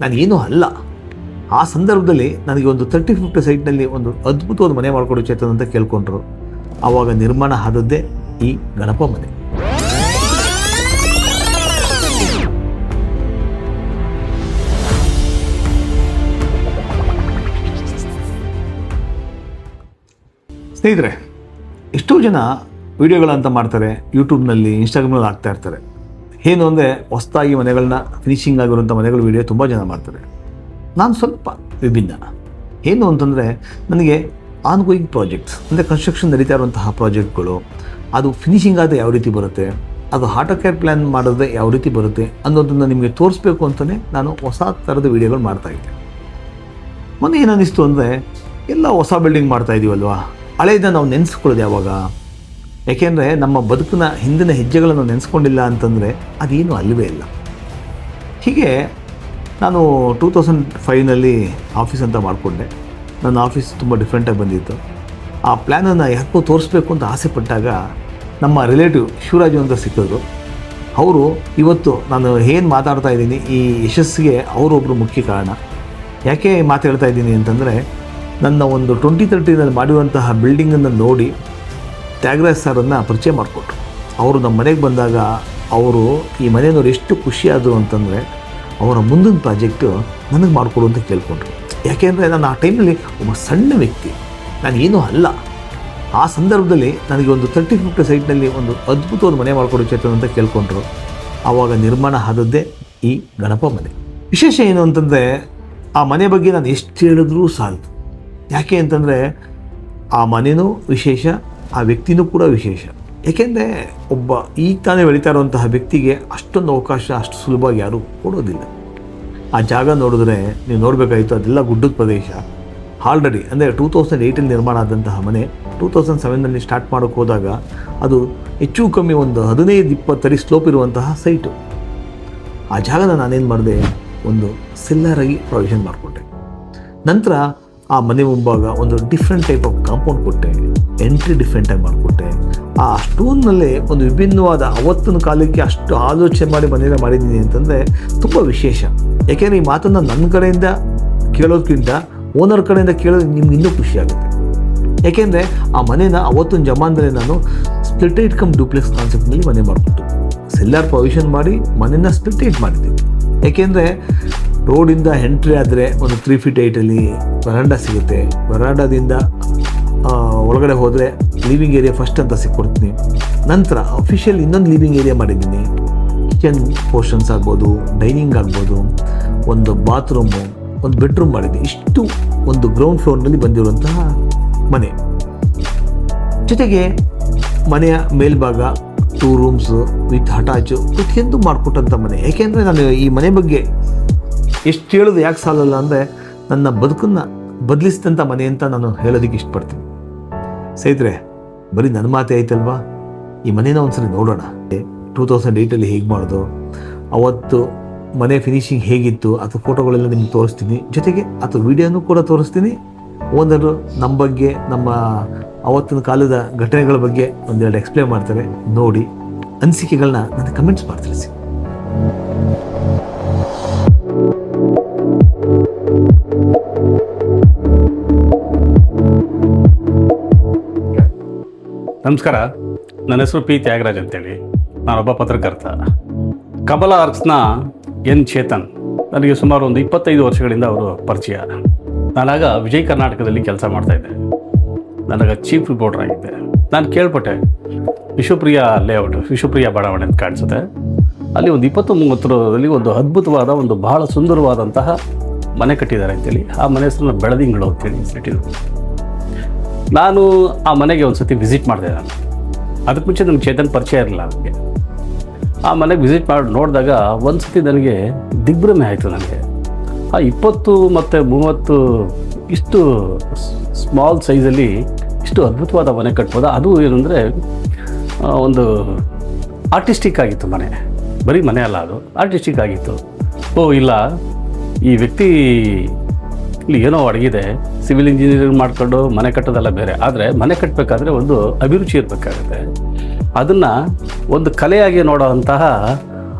ನಾನೇನೂ ಅಲ್ಲ. ಆ ಸಂದರ್ಭದಲ್ಲಿ ನನಗೆ ಒಂದು 30-50 ಸೈಟ್ನಲ್ಲಿ ಒಂದು ಅದ್ಭುತವಾದ ಮನೆ ಮಾಡಿಕೊಡು ಚೇತನ್ ಅಂತ ಕೇಳ್ಕೊಂಡ್ರು. ಆವಾಗ ನಿರ್ಮಾಣ ಆದದ್ದೇ ಈ ಗಣಪ ಮನೆ. ಸ್ನೇಹಿತರೆ, ಎಷ್ಟೋ ಜನ ವಿಡಿಯೋಗಳಂತ ಮಾಡ್ತಾರೆ, ಯೂಟ್ಯೂಬ್ನಲ್ಲಿ, ಇನ್ಸ್ಟಾಗ್ರಾಮ್ನಲ್ಲಿ ಹಾಕ್ತಾ ಇರ್ತಾರೆ. ಏನು ಅಂದರೆ ಹೊಸದಾಗಿ ಮನೆಗಳನ್ನ ಫಿನಿಶಿಂಗ್ ಆಗಿರುವಂಥ ಮನೆಗಳ ವಿಡಿಯೋ ತುಂಬ ಜನ ಮಾಡ್ತಾರೆ. ನಾನು ಸ್ವಲ್ಪ ವಿಭಿನ್ನ. ಏನು ಅಂತಂದರೆ, ನನಗೆ ಆನ್ಗೋಯಿಂಗ್ ಪ್ರಾಜೆಕ್ಟ್ಸ್ ಅಂದರೆ ಕನ್ಸ್ಟ್ರಕ್ಷನ್ ನಡೀತಾ ಇರುವಂತಹ ಪ್ರಾಜೆಕ್ಟ್ಗಳು, ಅದು ಫಿನಿಶಿಂಗ್ ಆದರೆ ಯಾವ ರೀತಿ ಬರುತ್ತೆ, ಅದು ಆಟೋಕ್ಯಾಡ್ ಪ್ಲ್ಯಾನ್ ಮಾಡಿದ್ರೆ ಯಾವ ರೀತಿ ಬರುತ್ತೆ ಅನ್ನೋದನ್ನು ನಿಮಗೆ ತೋರಿಸ್ಬೇಕು ಅಂತಲೇ ನಾನು ಹೊಸ ಥರದ ವೀಡಿಯೋಗಳು ಮಾಡ್ತಾಯಿದ್ದೆ. ಮೊನ್ನೆ ಏನನ್ನಿಸ್ತು ಅಂದರೆ, ಎಲ್ಲ ಹೊಸ ಬಿಲ್ಡಿಂಗ್ ಮಾಡ್ತಾಯಿದ್ದೀವಲ್ವ, ಹಳೆಯದನ್ನು ನಾವು ನೆನೆಸ್ಕೊಳ್ಳೋದು ಯಾವಾಗ? ಯಾಕೆಂದರೆ ನಮ್ಮ ಬದುಕಿನ ಹಿಂದಿನ ಹೆಜ್ಜೆಗಳನ್ನು ನೆನೆಸ್ಕೊಂಡಿಲ್ಲ ಅಂತಂದರೆ ಅದೇನು ಅಲ್ಲವೇ ಇಲ್ಲ. ಹೀಗೆ ನಾನು 2005ನಲ್ಲಿ ಆಫೀಸ್ ಅಂತ ಮಾಡಿಕೊಂಡೆ. ನನ್ನ ಆಫೀಸ್ ತುಂಬ ಡಿಫ್ರೆಂಟಾಗಿ ಬಂದಿತ್ತು. ಆ ಪ್ಲ್ಯಾನನ್ನು ಯಾಕೋ ತೋರಿಸ್ಬೇಕು ಅಂತ ಆಸೆ ಪಟ್ಟಾಗ ನಮ್ಮ ರಿಲೇಟಿವ್ ಶಿವರಾಜು ಅಂತ ಸಿಕ್ಕಿದ್ರು. ಅವರು ಇವತ್ತು ನಾನು ಏನು ಮಾತಾಡ್ತಾ ಇದ್ದೀನಿ ಈ ಯಶಸ್ಸಿಗೆ ಅವರೊಬ್ಬರು ಮುಖ್ಯ ಕಾರಣ. ಯಾಕೆ ಮಾತಾಡ್ತಾ ಇದ್ದೀನಿ ಅಂತಂದರೆ, ನನ್ನ ಒಂದು 2013ನಲ್ಲಿ ಮಾಡಿರುವಂತಹ ಬಿಲ್ಡಿಂಗನ್ನು ನೋಡಿ ತ್ಯಾಗರಾಜ್ ಸರನ್ನು ಪರಿಚಯ ಮಾಡಿಕೊಟ್ರು. ಅವರು ನಮ್ಮ ಮನೆಗೆ ಬಂದಾಗ ಅವರು ಈ ಮನೆಯವರು ಎಷ್ಟು ಖುಷಿಯಾದರು ಅಂತಂದರೆ, ಅವರ ಮುಂದಿನ ಪ್ರಾಜೆಕ್ಟು ನನಗೆ ಮಾಡಿಕೊಡು ಅಂತ ಕೇಳ್ಕೊಂಡ್ರು. ಯಾಕೆಂದರೆ ನಾನು ಆ ಟೈಮಲ್ಲಿ ಒಬ್ಬ ಸಣ್ಣ ವ್ಯಕ್ತಿ, ನಾನೇನೂ ಅಲ್ಲ. ಆ ಸಂದರ್ಭದಲ್ಲಿ ನನಗೆ ಒಂದು 30-50 ಸೈಟ್ನಲ್ಲಿ ಒಂದು ಅದ್ಭುತವಾದ ಮನೆ ಮಾಡಿಕೊಡು ಚೇತನ್ ಅಂತ ಕೇಳ್ಕೊಂಡ್ರು. ಆವಾಗ ನಿರ್ಮಾಣ ಆದದ್ದೇ ಈ ಗಣಪ ಮನೆ. ವಿಶೇಷ ಏನು ಅಂತಂದರೆ, ಆ ಮನೆ ಬಗ್ಗೆ ನಾನು ಎಷ್ಟು ಹೇಳಿದ್ರೂ ಸಾಲದು. ಯಾಕೆ ಅಂತಂದರೆ, ಆ ಮನೆಯೂ ವಿಶೇಷ, ಆ ವ್ಯಕ್ತಿನೂ ಕೂಡ ವಿಶೇಷ. ಏಕೆಂದರೆ ಒಬ್ಬ ಈಗ ತಾನೇ ಬೆಳೀತಾ ಇರುವಂತಹ ವ್ಯಕ್ತಿಗೆ ಅಷ್ಟೊಂದು ಅವಕಾಶ ಅಷ್ಟು ಸುಲಭವಾಗಿ ಯಾರೂ ಕೊಡೋದಿಲ್ಲ. ಆ ಜಾಗ ನೋಡಿದ್ರೆ ನೀವು ನೋಡಬೇಕಾಯಿತು, ಅದೆಲ್ಲ ಗುಡ್ಡದ ಪ್ರದೇಶ. ಆಲ್ರೆಡಿ ಅಂದರೆ 2008ರಲ್ಲಿ ನಿರ್ಮಾಣ ಆದಂತಹ ಮನೆ 2007ನಲ್ಲಿ ಸ್ಟಾರ್ಟ್ ಮಾಡೋಕ್ಕೆ ಹೋದಾಗ ಅದು ಹೆಚ್ಚು ಕಮ್ಮಿ ಒಂದು 15-20 ಅಡಿ ಸ್ಲೋಪ್ ಇರುವಂತಹ ಸೈಟು. ಆ ಜಾಗನ ನಾನೇನು ಮಾಡಿದೆ, ಒಂದು ಸೆಲ್ಲರಾಗಿ ಪ್ರೊವಿಷನ್ ಮಾಡಿಕೊಂಡೆ. ನಂತರ ಆ ಮನೆ ಮುಂಭಾಗ ಒಂದು ಡಿಫ್ರೆಂಟ್ ಟೈಪ್ ಆಫ್ ಕಾಂಪೌಂಡ್ ಕೊಟ್ಟೆ, ಎಂಟ್ರಿ ಡಿಫ್ರೆಂಟಾಗಿ ಮಾಡಿಕೊಟ್ಟೆ. ಆ ಸ್ಟೋನ್ನಲ್ಲೇ ಒಂದು ವಿಭಿನ್ನವಾದ ಅವತ್ತಿನ ಕಾಲಕ್ಕೆ ಅಷ್ಟು ಆಲೋಚನೆ ಮಾಡಿ ಮನೆಯನ್ನು ಮಾಡಿದ್ದೀನಿ ಅಂತಂದರೆ ತುಂಬ ವಿಶೇಷ. ಯಾಕೆಂದರೆ ಈ ಮಾತನ್ನು ನನ್ನ ಕಡೆಯಿಂದ ಕೇಳೋದಕ್ಕಿಂತ ಓನರ್ ಕಡೆಯಿಂದ ಕೇಳೋದು ನಿಮ್ಗೆ ಇನ್ನೂ ಖುಷಿಯಾಗುತ್ತೆ. ಯಾಕೆಂದರೆ ಆ ಮನೇನ ಅವತ್ತಿನ ಜಮಾನದಲ್ಲಿ ನಾನು ಸ್ಪ್ಲಿಟೇಟ್ ಕಮ್ ಡೂಪ್ಲೆಕ್ಸ್ ಕಾನ್ಸೆಪ್ಟ್ನಲ್ಲಿ ಮನೆ ಮಾಡಿಕೊಟ್ಟು ಸೆಲ್ಲರ್ ಪ್ರೊವಿಷನ್ ಮಾಡಿ ಮನೆಯನ್ನು ಸ್ಪ್ಲಿಟೇಟ್ ಮಾಡಿದ್ದೆ. ಯಾಕೆಂದರೆ ರೋಡಿಂದ ಎಂಟ್ರಿ ಆದರೆ ಒಂದು 3 feet 8 ವರಾಂಡ ಸಿಗುತ್ತೆ. ವರಾಂಡದಿಂದ ಒಳಗಡೆ ಹೋದರೆ ಲಿವಿಂಗ್ ಏರಿಯಾ ಫಸ್ಟ್ ಅಂತ ಸಿಕ್ಕೊಡ್ತೀನಿ. ನಂತರ ಅಫಿಷಿಯಲ್ ಇನ್ನೊಂದು ಲಿವಿಂಗ್ ಏರಿಯಾ ಮಾಡಿದ್ದೀನಿ. ಕಿಚನ್ ಪೋರ್ಷನ್ಸ್ ಆಗ್ಬೋದು, ಡೈನಿಂಗ್ ಆಗ್ಬೋದು, ಒಂದು ಬಾತ್ರೂಮು, ಒಂದು ಬೆಡ್ರೂಮ್ ಮಾಡಿದ್ದೆ. ಇಷ್ಟು ಒಂದು ಗ್ರೌಂಡ್ ಫ್ಲೋರ್ನಲ್ಲಿ ಬಂದಿರುವಂತಹ ಮನೆ. ಜೊತೆಗೆ ಮನೆಯ ಮೇಲ್ಭಾಗ 2 rooms ವಿತ್ ಅಟ್ಯಾಚು ಪ್ರತಿಯೊಂದು ಮಾಡಿಕೊಟ್ಟಂಥ ಮನೆ. ಏಕೆಂದರೆ ನಾನು ಈ ಮನೆ ಬಗ್ಗೆ ಎಷ್ಟು ಹೇಳೋದು ಯಾಕೆ ಸಾಲಲ್ಲ ಅಂದರೆ, ನನ್ನ ಬದುಕನ್ನು ಬದಲಿಸಿದಂಥ ಮನೆ ಅಂತ ನಾನು ಹೇಳೋದಕ್ಕೆ ಇಷ್ಟಪಡ್ತೀನಿ. ಸ್ನೇಹಿತರೆ, ಬರೀ ನನ್ನ ಮಾತೇ ಆಯ್ತಲ್ವಾ, ಈ ಮನೇನ ಒಂದ್ಸರಿ ನೋಡೋಣ. 2008ರಲ್ಲಿ ಹೇಗೆ ಮಾಡೋದು, ಅವತ್ತು ಮನೆ ಫಿನಿಶಿಂಗ್ ಹೇಗಿತ್ತು, ಅಥವಾ ಫೋಟೋಗಳೆಲ್ಲ ನಿಮ್ಗೆ ತೋರಿಸ್ತೀನಿ. ಜೊತೆಗೆ ಅಥವಾ ವಿಡಿಯೋನೂ ಕೂಡ ತೋರಿಸ್ತೀನಿ. ಓನರು ನಮ್ಮ ಬಗ್ಗೆ, ನಮ್ಮ ಅವತ್ತಿನ ಕಾಲದ ಘಟನೆಗಳ ಬಗ್ಗೆ ಒಂದೆರಡು ಎಕ್ಸ್ಪ್ಲೇನ್ ಮಾಡ್ತಾರೆ. ನೋಡಿ ಅನಿಸಿಕೆಗಳನ್ನ ನನಗೆ ಕಮೆಂಟ್ಸ್ ಮಾಡಿ ತಿಳಿಸಿ. ನಮಸ್ಕಾರ, ನನ್ನ ಹೆಸರು ಪಿ ತ್ಯಾಗರಾಜ್ ಅಂತೇಳಿ. ನಾನೊಬ್ಬ ಪತ್ರಕರ್ತ. ಕಮಲಾ ಆರ್ಕ್ಸ್ನ ಎನ್ ಚೇತನ್ ನನಗೆ ಸುಮಾರು ಒಂದು 25 ವರ್ಷಗಳಿಂದ ಅವರು ಪರಿಚಯ. ನಾನಾಗ ವಿಜಯ್ ಕರ್ನಾಟಕದಲ್ಲಿ ಕೆಲಸ ಮಾಡ್ತಾಯಿದ್ದೆ. ನನಗೆ ಚೀಫ್ ರಿಪೋರ್ಟರ್ ಆಗಿದ್ದೆ. ನಾನು ಕೇಳ್ಪಟ್ಟೆ, ವಿಶ್ವಪ್ರಿಯ ಲೇಔಟ್, ವಿಶ್ವಪ್ರಿಯ ಬಡಾವಣೆ ಅಂತ ಕಾಣಿಸುತ್ತೆ, ಅಲ್ಲಿ ಒಂದು 20-30ರಲ್ಲಿ ಒಂದು ಅದ್ಭುತವಾದ, ಒಂದು ಬಹಳ ಸುಂದರವಾದಂತಹ ಮನೆ ಕಟ್ಟಿದ್ದಾರೆ ಅಂತೇಳಿ. ಆ ಮನೆ ಹೆಸರನ್ನ ಬೆಳದಿಂಗಳು ಅಂತೇಳಿ ಇಟ್ಟಿದ್ರು. ನಾನು ಆ ಮನೆಗೆ ಒಂದು ಸತಿ ವಿಸಿಟ್ ಮಾಡಿದೆ. ನಾನು ಅದಕ್ಕೆ ಮುಂಚೆ ನನಗೆ ಚೇತನ್ ಪರಿಚಯ ಇರಲಿಲ್ಲ. ನನಗೆ ಆ ಮನೆಗೆ ವಿಸಿಟ್ ಮಾಡಿ ನೋಡಿದಾಗ ಒಂದು ಸತಿ ನನಗೆ ದಿಗ್ಭ್ರಮೆ ಆಯಿತು. ನನಗೆ ಆ 20 ಮತ್ತು 30 ಇಷ್ಟು ಸ್ಮಾಲ್ ಸೈಜಲ್ಲಿ ಇಷ್ಟು ಅದ್ಭುತವಾದ ಮನೆ ಕಟ್ಬೋದು. ಅದು ಏನಂದರೆ ಒಂದು ಆರ್ಟಿಸ್ಟಿಕ್ ಆಗಿತ್ತು ಮನೆ. ಬರೀ ಮನೆ ಅಲ್ಲ, ಅದು ಆರ್ಟಿಸ್ಟಿಕ್ ಆಗಿತ್ತು. ಇಲ್ಲ, ಈ ವ್ಯಕ್ತಿ ಇಲ್ಲಿ ಏನೋ ಅಡಗಿದೆ. ಸಿವಿಲ್ ಇಂಜಿನಿಯರಿಂಗ್ ಮಾಡ್ಕೊಂಡು ಮನೆ ಕಟ್ಟೋದೆಲ್ಲ ಬೇರೆ, ಆದರೆ ಮನೆ ಕಟ್ಟಬೇಕಾದ್ರೆ ಒಂದು ಅಭಿರುಚಿ ಇರಬೇಕಾಗುತ್ತೆ. ಅದನ್ನು ಒಂದು ಕಲೆಯಾಗಿ ನೋಡೋವಂತಹ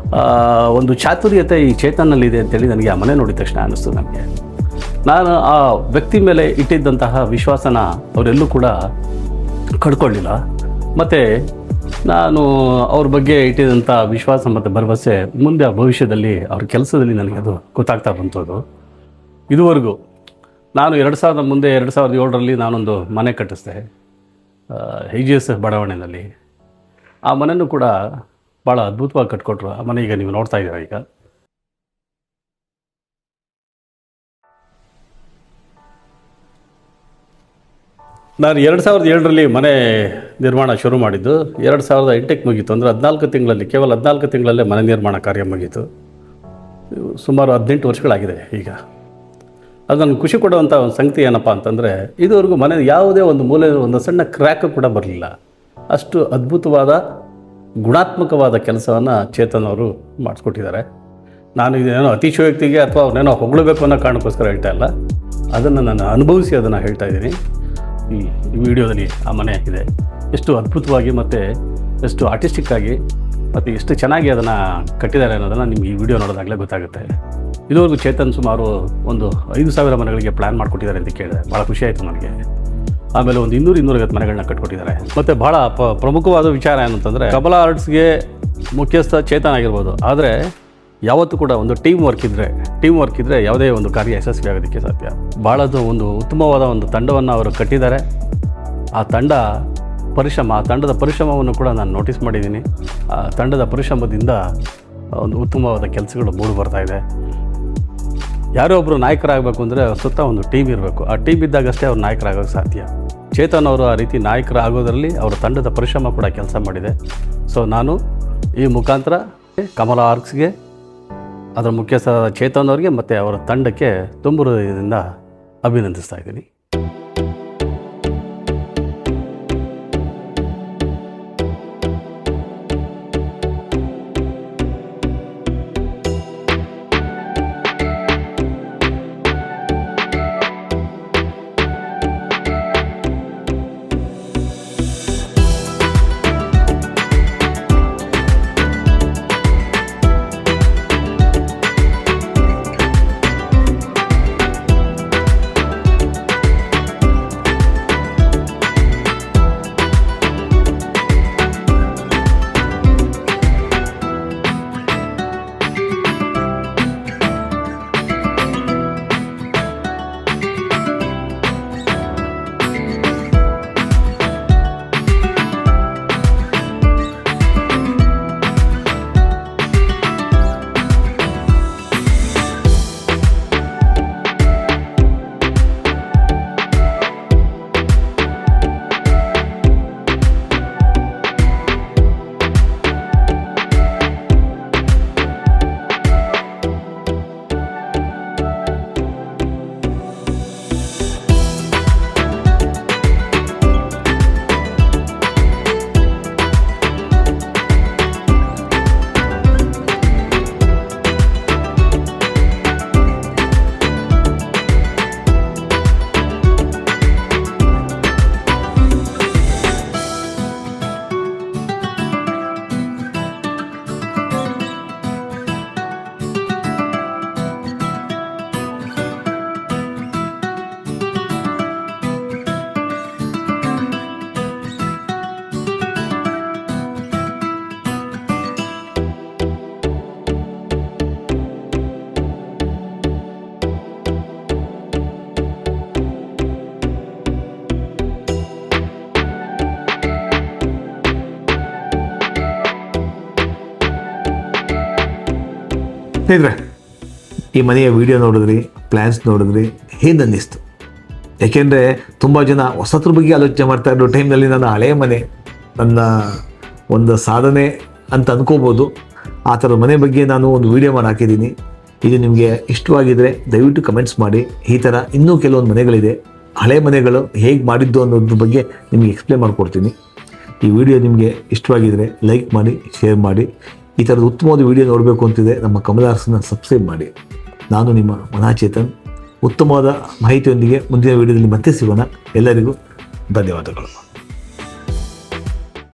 ಒಂದು ಚಾತುರ್ಯತೆ ಈ ಚೇತನ್ನಲ್ಲಿದೆ ಅಂತೇಳಿ ನನಗೆ ಆ ಮನೆ ನೋಡಿದ ತಕ್ಷಣ ಅನ್ನಿಸ್ತು ನನಗೆ. ನಾನು ಆ ವ್ಯಕ್ತಿ ಮೇಲೆ ಇಟ್ಟಿದ್ದಂತಹ ವಿಶ್ವಾಸನ ಅವರೆಲ್ಲೂ ಕೂಡ ಕಳ್ಕೊಳ್ಳಿಲ್ಲ. ಮತ್ತು ನಾನು ಅವ್ರ ಬಗ್ಗೆ ಇಟ್ಟಿದ್ದಂಥ ವಿಶ್ವಾಸ ಮತ್ತು ಭರವಸೆ ಮುಂದೆ ಆ ಭವಿಷ್ಯದಲ್ಲಿ ಅವ್ರ ಕೆಲಸದಲ್ಲಿ ನನಗೆ ಅದು ಗೊತ್ತಾಗ್ತಾ ಬಂತದ್ದು. ಇದುವರೆಗೂ ನಾನು 2007ರಲ್ಲಿ ನಾನೊಂದು ಮನೆ ಕಟ್ಟಿಸಿದೆ HGS ಬಡಾವಣೆಯಲ್ಲಿ. ಆ ಮನೆಯೂ ಕೂಡ ಭಾಳ ಅದ್ಭುತವಾಗಿ ಕಟ್ಕೊಟ್ರು. ಆ ಮನೆ ಈಗ ನೀವು ನೋಡ್ತಾ ಇದ್ದೀರ. ಈಗ ನಾನು 2007ರಲ್ಲಿ ಮನೆ ನಿರ್ಮಾಣ ಶುರು ಮಾಡಿದ್ದು 2008ಕ್ಕೆ ಮುಗೀತು. ಅಂದರೆ 14 ತಿಂಗಳಲ್ಲಿ, ಕೇವಲ 14 ತಿಂಗಳಲ್ಲೇ ಮನೆ ನಿರ್ಮಾಣ ಕಾರ್ಯ ಮುಗೀತು. ಸುಮಾರು 18 ವರ್ಷಗಳಾಗಿದೆ ಈಗ. ಅದು ನನಗೆ ಖುಷಿ ಕೊಡುವಂಥ ಒಂದು ಸಂಗತಿ ಏನಪ್ಪ ಅಂತಂದರೆ, ಇದುವರೆಗೂ ಮನೆ ಯಾವುದೇ ಒಂದು ಮೂಲೆ ಒಂದು ಸಣ್ಣ ಕ್ರ್ಯಾಕ್ ಕೂಡ ಬರಲಿಲ್ಲ. ಅಷ್ಟು ಅದ್ಭುತವಾದ ಗುಣಾತ್ಮಕವಾದ ಕೆಲಸವನ್ನು ಚೇತನ್ ಅವರು ಮಾಡಿಸ್ಕೊಟ್ಟಿದ್ದಾರೆ. ನಾನು ಇದೇನೋ ಅತಿಶಯೋಕ್ತಿಗೆ ಅಥವಾ ಅವ್ರನ್ನೇನೋ ಹೊಗಳಬೇಕು ಅನ್ನೋ ಕಾರಣಕ್ಕೋಸ್ಕರ ಹೇಳ್ತಾ ಇಲ್ಲ, ಅದನ್ನು ನಾನು ಅನುಭವಿಸಿ ಅದನ್ನು ಹೇಳ್ತಾ ಇದ್ದೀನಿ. ಈ ವಿಡಿಯೋದಲ್ಲಿ ಆ ಮನೆ ಇದೆ ಎಷ್ಟು ಅದ್ಭುತವಾಗಿ ಮತ್ತು ಎಷ್ಟು ಆರ್ಟಿಸ್ಟಿಕ್ಕಾಗಿ ಮತ್ತು ಎಷ್ಟು ಚೆನ್ನಾಗಿ ಅದನ್ನು ಕಟ್ಟಿದ್ದಾರೆ ಅನ್ನೋದನ್ನು ನಿಮ್ಗೆ ಈ ವಿಡಿಯೋ ನೋಡೋದಾಗಲೇ ಗೊತ್ತಾಗುತ್ತೆ. ಇದುವರೆಗೂ ಚೇತನ್ ಸುಮಾರು ಒಂದು 5,000 ಮನೆಗಳಿಗೆ ಪ್ಲ್ಯಾನ್ ಮಾಡಿಕೊಟ್ಟಿದ್ದಾರೆ ಅಂತ ಕೇಳಿದೆ. ಭಾಳ ಖುಷಿ ಆಯಿತು ನನಗೆ. ಆಮೇಲೆ ಒಂದು 200-250 ಮನೆಗಳನ್ನ ಕಟ್ಕೊಟ್ಟಿದ್ದಾರೆ. ಮತ್ತು ಭಾಳ ಪ್ರಮುಖವಾದ ವಿಚಾರ ಏನಂತಂದರೆ, ಕಮಲಾ ಆರ್ಟ್ಸ್ಗೆ ಮುಖ್ಯಸ್ಥ ಚೇತನ್ ಆಗಿರ್ಬೋದು, ಆದರೆ ಯಾವತ್ತೂ ಕೂಡ ಒಂದು ಟೀಮ್ ವರ್ಕ್ ಇದ್ದರೆ ಯಾವುದೇ ಒಂದು ಕಾರ್ಯ ಯಶಸ್ವಿ ಆಗೋದಕ್ಕೆ ಸಾಧ್ಯ. ಭಾಳದು ಒಂದು ಉತ್ತಮವಾದ ಒಂದು ತಂಡವನ್ನು ಅವರು ಕಟ್ಟಿದ್ದಾರೆ. ಆ ತಂಡದ ಪರಿಶ್ರಮವನ್ನು ಕೂಡ ನಾನು ನೋಟಿಸ್ ಮಾಡಿದ್ದೀನಿ. ಆ ತಂಡದ ಪರಿಶ್ರಮದಿಂದ ಒಂದು ಉತ್ತಮವಾದ ಕೆಲಸಗಳು ಮೂಡಿ ಬರ್ತಾಯಿದೆ. ಯಾರೋ ಒಬ್ಬರು ನಾಯಕರಾಗಬೇಕು ಅಂದರೆ ಸುತ್ತ ಒಂದು ಟೀಮ್ ಇರಬೇಕು. ಆ ಟೀಮ್ ಇದ್ದಾಗಷ್ಟೇ ಅವ್ರು ನಾಯಕರಾಗೋಕ್ಕೆ ಸಾಧ್ಯ. ಚೇತನ್ ಅವರು ಆ ರೀತಿ ನಾಯಕರಾಗೋದರಲ್ಲಿ ಅವರ ತಂಡದ ಪರಿಶ್ರಮ ಕೂಡ ಕೆಲಸ ಮಾಡಿದೆ. ಸೊ ನಾನು ಈ ಮುಖಾಂತರ ಕಮಲಾ ಆರ್ಟ್ಸ್ಗೆ, ಅದರ ಮುಖ್ಯಸ್ಥ ಚೇತನ್ ಅವರಿಗೆ ಮತ್ತು ಅವರ ತಂಡಕ್ಕೆ ತುಂಬ ಹೃದಯದಿಂದ ಅಭಿನಂದಿಸ್ತಾ ಇದ್ದೀನಿ. ಸ್ನೇಹಿತರೆ, ಈ ಮನೆಯ ವಿಡಿಯೋ ನೋಡಿದ್ರಿ, ಪ್ಲ್ಯಾನ್ಸ್ ನೋಡಿದ್ರಿ, ಏನು ಅನ್ನಿಸ್ತು? ಯಾಕೆಂದರೆ ತುಂಬ ಜನ ಹೊಸತ್ರ ಬಗ್ಗೆ ಆಲೋಚನೆ ಮಾಡ್ತಾ ಇರೋ ಟೈಮ್ನಲ್ಲಿ ನನ್ನ ಹಳೆಯ ಮನೆ ನನ್ನ ಒಂದು ಸಾಧನೆ ಅಂತ ಅನ್ಕೋಬೋದು. ಆ ಥರದ ಮನೆ ಬಗ್ಗೆ ನಾನು ಒಂದು ವಿಡಿಯೋ ಮಾಡಿ ಹಾಕಿದ್ದೀನಿ. ಇದು ನಿಮಗೆ ಇಷ್ಟವಾಗಿದ್ದರೆ ದಯವಿಟ್ಟು ಕಮೆಂಟ್ಸ್ ಮಾಡಿ. ಈ ಥರ ಇನ್ನೂ ಕೆಲವೊಂದು ಮನೆಗಳಿದೆ, ಹಳೆ ಮನೆಗಳು ಹೇಗೆ ಮಾಡಿದ್ದು ಅನ್ನೋದ್ರ ಬಗ್ಗೆ ನಿಮಗೆ ಎಕ್ಸ್ಪ್ಲೇನ್ ಮಾಡಿಕೊಡ್ತೀನಿ. ಈ ವಿಡಿಯೋ ನಿಮಗೆ ಇಷ್ಟವಾಗಿದ್ದರೆ ಲೈಕ್ ಮಾಡಿ, ಶೇರ್ ಮಾಡಿ. ಈ ಥರದ ಉತ್ತಮವಾದ ವಿಡಿಯೋ ನೋಡಬೇಕು ಅಂತಿದೆ ನಮ್ಮ ಕಮಲಾ ಆರ್ಟ್ಸ್ನ ಸಬ್ಸ್ಕ್ರೈಬ್ ಮಾಡಿ. ನಾನು ನಿಮ್ಮ ಮನಃಚೇತನ್. ಉತ್ತಮವಾದ ಮಾಹಿತಿಯೊಂದಿಗೆ ಮುಂದಿನ ವಿಡಿಯೋದಲ್ಲಿ ಮತ್ತೆ ಸಿಗೋಣ. ಎಲ್ಲರಿಗೂ ಧನ್ಯವಾದಗಳು.